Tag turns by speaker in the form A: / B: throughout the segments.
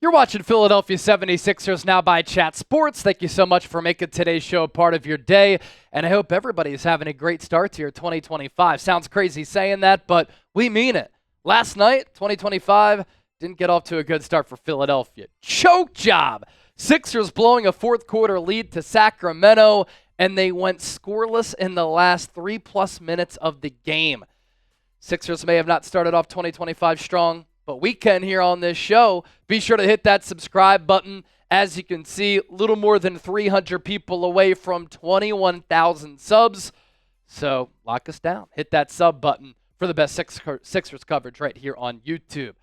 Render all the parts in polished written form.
A: You're watching Philadelphia 76ers Now by Chat Sports. Thank you so much for making today's show a part of your day, and I hope everybody is having a great start to your 2025. Sounds crazy saying that, but we mean it. Last night, 2025, didn't get off to a good start for Philadelphia. Choke job! Sixers blowing a fourth quarter lead to Sacramento, and they went scoreless in the last 3+ minutes of the game. Sixers may have not started off 2025 strong, but we can here on this show. Be sure to hit that subscribe button. As you can see, a little more than 300 people away from 21,000 subs. So lock us down. Hit that sub button for the best Sixers coverage right here on YouTube.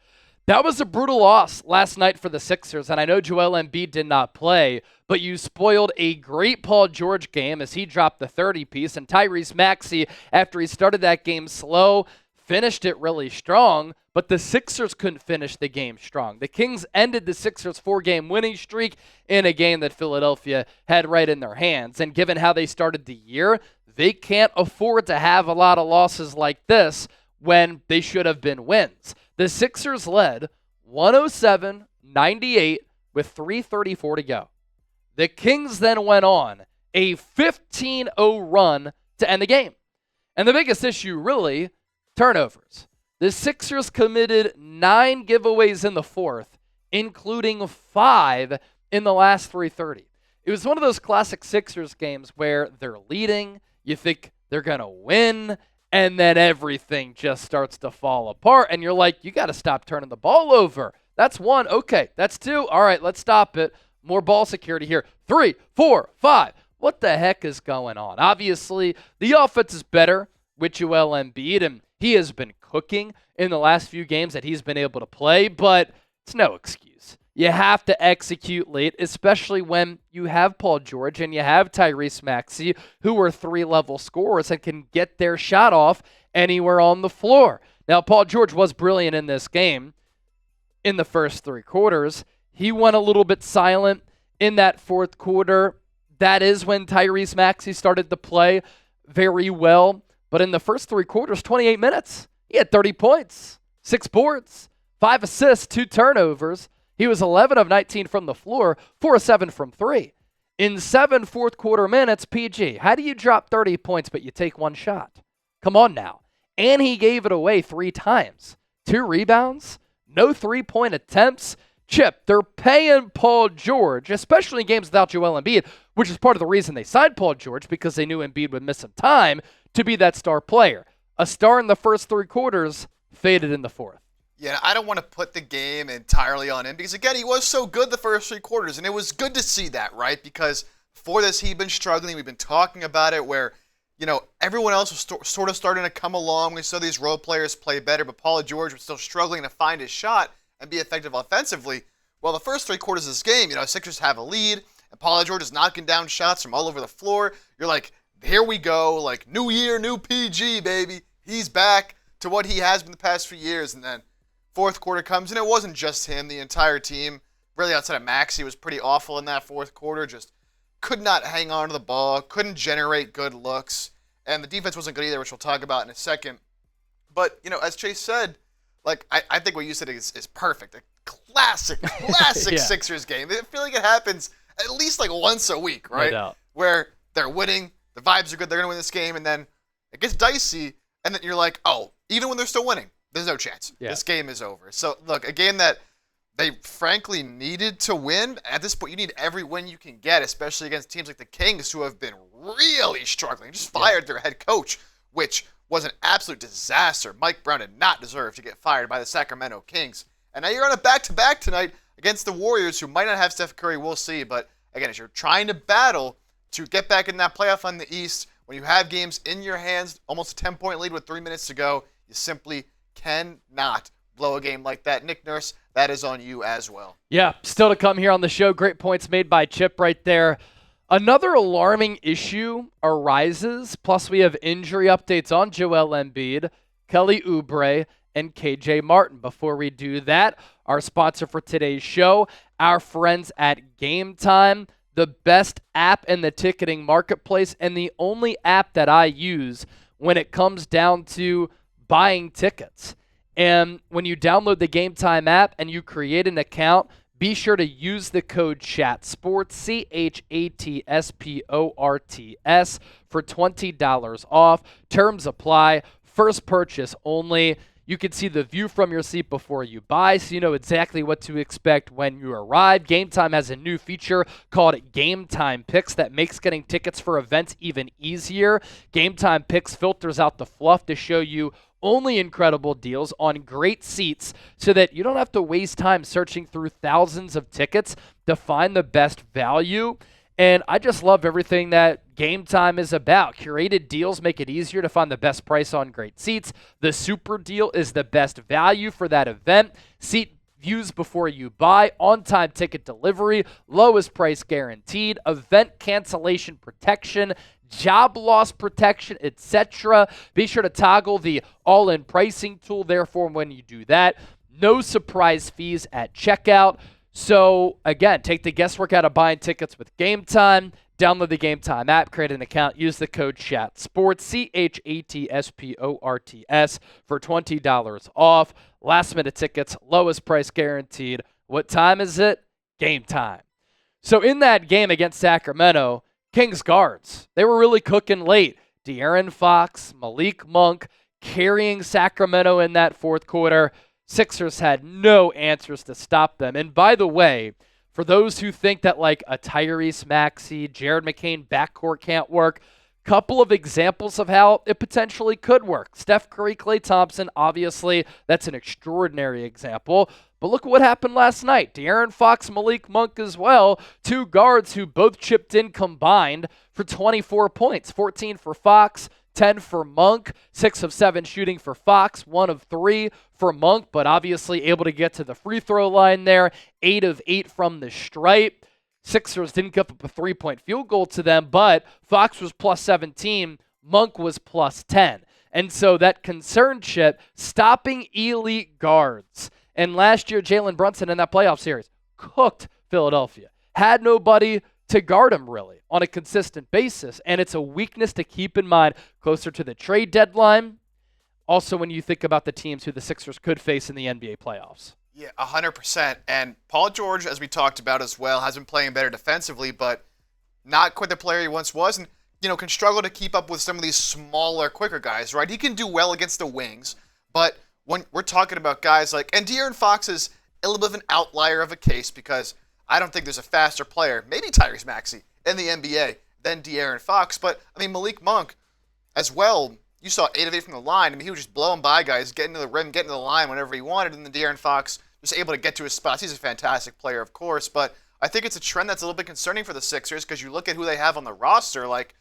A: That was a brutal loss last night for the Sixers, and I know Joel Embiid did not play, but you spoiled a great Paul George game as he dropped the 30-piece, and Tyrese Maxey, after he started that game slow, finished it really strong, but the Sixers couldn't finish the game strong. The Kings ended the Sixers' 4-game winning streak in a game that Philadelphia had right in their hands. And given how they started the year, they can't afford to have a lot of losses like this when they should have been wins. The Sixers led 107-98 with 3:34 to go. The Kings then went on a 15-0 run to end the game. And the biggest issue, really, turnovers. The Sixers committed 9 giveaways in the fourth, including 5 in the last 3:30. It was one of those classic Sixers games where they're leading, you think they're going to win, and then everything just starts to fall apart, and you're like, you got to stop turning the ball over. That's 1. Okay, that's 2. All right, let's stop it. More ball security here. 3, 4, 5. What the heck is going on? Obviously, the offense is better with Joel Embiid, and he has been cooking in the last few games that he's been able to play, but it's no excuse. You have to execute late, especially when you have Paul George and you have Tyrese Maxey, who are 3-level scorers and can get their shot off anywhere on the floor. Now, Paul George was brilliant in this game in the first 3 quarters. He went a little bit silent in that fourth quarter. That is when Tyrese Maxey started to play very well. But in the first 3 quarters, 28 minutes, he had 30 points, 6 boards, 5 assists, 2 turnovers. He was 11 of 19 from the floor, 4 of 7 from 3. In 7 fourth quarter minutes, PG, how do you drop 30 points but you take 1 shot? Come on now. And he gave it away 3 times. 2 rebounds, no 3-point attempts. Chip, they're paying Paul George, especially in games without Joel Embiid, which is part of the reason they signed Paul George, because they knew Embiid would miss some time, to be that star player. A star in the first 3 quarters, faded in the fourth.
B: Yeah, I don't want to put the game entirely on him because, again, he was so good the first 3 quarters, and it was good to see that, right? Because before this, he'd been struggling. We've been talking about it where, everyone else was sort of starting to come along. We saw these role players play better, but Paul George was still struggling to find his shot and be effective offensively. Well, the first 3 quarters of this game, Sixers have a lead, and Paul George is knocking down shots from all over the floor. You're like, here we go, like, new year, new PG, baby. He's back to what he has been the past few years. And then fourth quarter comes, and it wasn't just him. The entire team, really outside of Maxey, was pretty awful in that fourth quarter. Just could not hang on to the ball, couldn't generate good looks. And the defense wasn't good either, which we'll talk about in a second. But, as Chase said, like, I think what you said is perfect. A classic yeah. Sixers game. I feel like it happens at least like once a week, right?
A: No doubt.
B: Where they're winning, the vibes are good, they're going to win this game, and then it gets dicey, and then you're like, oh, even when they're still winning, there's no chance. Yeah. This game is over. So, look, a game that they frankly needed to win. At this point, you need every win you can get, especially against teams like the Kings, who have been really struggling. Just fired their head coach, which was an absolute disaster. Mike Brown did not deserve to get fired by the Sacramento Kings. And now you're on a back-to-back tonight against the Warriors, who might not have Steph Curry. We'll see. But, again, as you're trying to battle to get back in that playoff on the East, when you have games in your hands, almost a 10-point lead with 3 minutes to go, you simply cannot blow a game like that. Nick Nurse, that is on you as well. Yeah, still to come here on the show. Great points made by Chip right there. Another alarming issue arises, plus we have injury updates on Joel Embiid, Kelly Oubre, and KJ Martin. Before we do that, our sponsor for today's show, our friends at Game Time, the best app in the ticketing marketplace and the only app that I use
A: when it comes down to buying tickets. And when you download the Game Time app and you create an account, be sure to use the code CHATSPORTS, CHATSPORTS, for $20 off. Terms apply. First purchase only. You can see the view from your seat before you buy, so you know exactly what to expect when you arrive. Game Time has a new feature called Game Time Picks that makes getting tickets for events even easier. Game Time Picks filters out the fluff to show you only incredible deals on great seats so that you don't have to waste time searching through thousands of tickets to find the best value. And I just love everything that Game Time is about. Curated deals make it easier to find the best price on great seats. The super deal is the best value for that event. Seat views before you buy, on-time ticket delivery, lowest price guaranteed, event cancellation protection, job loss protection, etc. Be sure to toggle the all-in pricing tool, therefore, when you do that. No surprise fees at checkout. So, again, take the guesswork out of buying tickets with Game Time. Download the Game Time app, create an account, use the code CHATSPORTS, CHATSPORTS, for $20 off. Last-minute tickets, lowest price guaranteed. What time is it? Game time. So, in that game against Sacramento, Kings guards, they were really cooking late. De'Aaron Fox, Malik Monk carrying Sacramento in that fourth quarter. Sixers had no answers to stop them. And by the way, for those who think that like a Tyrese Maxey, Jared McCain backcourt can't work, couple of examples of how it potentially could work. Steph Curry, Klay Thompson, obviously, that's an extraordinary example. But look at what happened last night. De'Aaron Fox, Malik Monk as well, two guards who both chipped in combined for 24 points. 14 for Fox, 10 for Monk, 6 of 7 shooting for Fox, 1 of 3 for Monk, but obviously able to get to the free throw line there, 8 of 8 from the stripe. Sixers didn't give up a three-point field goal to them, but Fox was plus 17, Monk was plus 10. And so that concern chip, stopping elite guards. And last year, Jalen Brunson in that playoff series cooked Philadelphia. Had nobody to guard him really on a consistent basis. And it's a weakness to keep in mind closer to the trade deadline. Also, when you think about the teams who the Sixers could face in the NBA playoffs.
B: Yeah, 100%. And Paul George, as we talked about as well, has been playing better defensively, but not quite the player he once was. And, can struggle to keep up with some of these smaller, quicker guys, right? He can do well against the wings, but when we're talking about guys like, and De'Aaron Fox is a little bit of an outlier of a case because I don't think there's a faster player, maybe Tyrese Maxey, in the NBA than De'Aaron Fox. But, Malik Monk as well, you saw 8 of 8 from the line. He was just blowing by guys, getting to the rim, getting to the line whenever he wanted, and then De'Aaron Fox was able to get to his spots. He's a fantastic player, of course, but I think it's a trend that's a little bit concerning for the Sixers because you look at who they have on the roster. Like,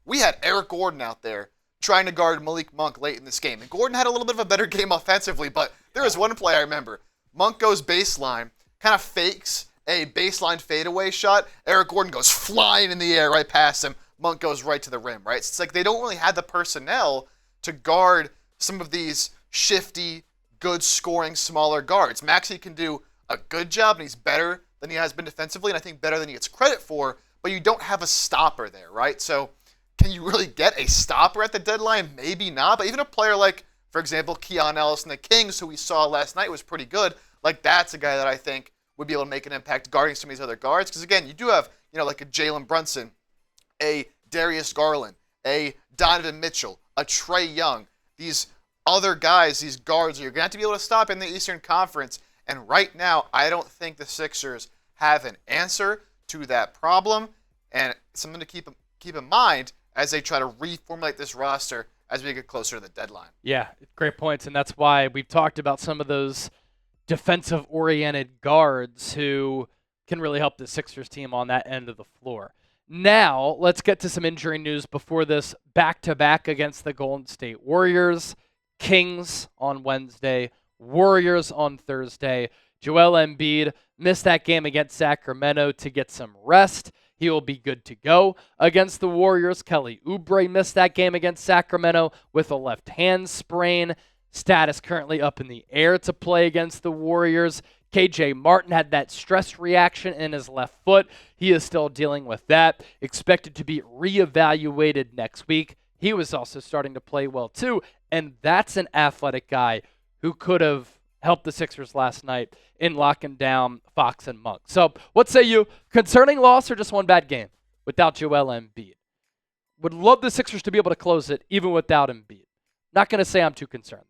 B: we had Eric Gordon out there trying to guard Malik Monk late in this game. And Gordon had a little bit of a better game offensively, but there was one play I remember. Monk goes baseline, kind of fakes a baseline fadeaway shot. Eric Gordon goes flying in the air right past him. Monk goes right to the rim, right? It's like they don't really have the personnel to guard some of these shifty, good scoring, smaller guards. Maxey can do a good job, and he's better than he has been defensively, and I think better than he gets credit for, but you don't have a stopper there, right? So can you really get a stopper at the deadline? Maybe not, but even a player like, for example, Keon Ellis and the Kings, who we saw last night was pretty good, like that's a guy that I think would be able to make an impact guarding some of these other guards. Because again, you do have, like a Jalen Brunson, a Darius Garland, a Donovan Mitchell, a Trae Young. These other guys, these guards, you're going to have to be able to stop in the Eastern Conference. And right now, I don't think the Sixers have an answer to that problem. And something to keep in mind as they try to reformulate this roster as we get closer to the deadline.
A: Yeah, great points. And that's why we've talked about some of those defensive-oriented guards who can really help the Sixers team on that end of the floor. Now, let's get to some injury news before this back-to-back against the Golden State Warriors. Kings on Wednesday, Warriors on Thursday. Joel Embiid missed that game against Sacramento to get some rest. He will be good to go against the Warriors. Kelly Oubre missed that game against Sacramento with a left hand sprain. Status currently up in the air to play against the Warriors. KJ Martin had that stress reaction in his left foot. He is still dealing with that. Expected to be reevaluated next week. he was also starting to play well too. And that's an athletic guy who could have helped the Sixers last night in locking down Fox and Monk. So what say you? Concerning loss or just one bad game without Joel Embiid? Would love the Sixers to be able to close it even without Embiid. Not going to say I'm too concerned.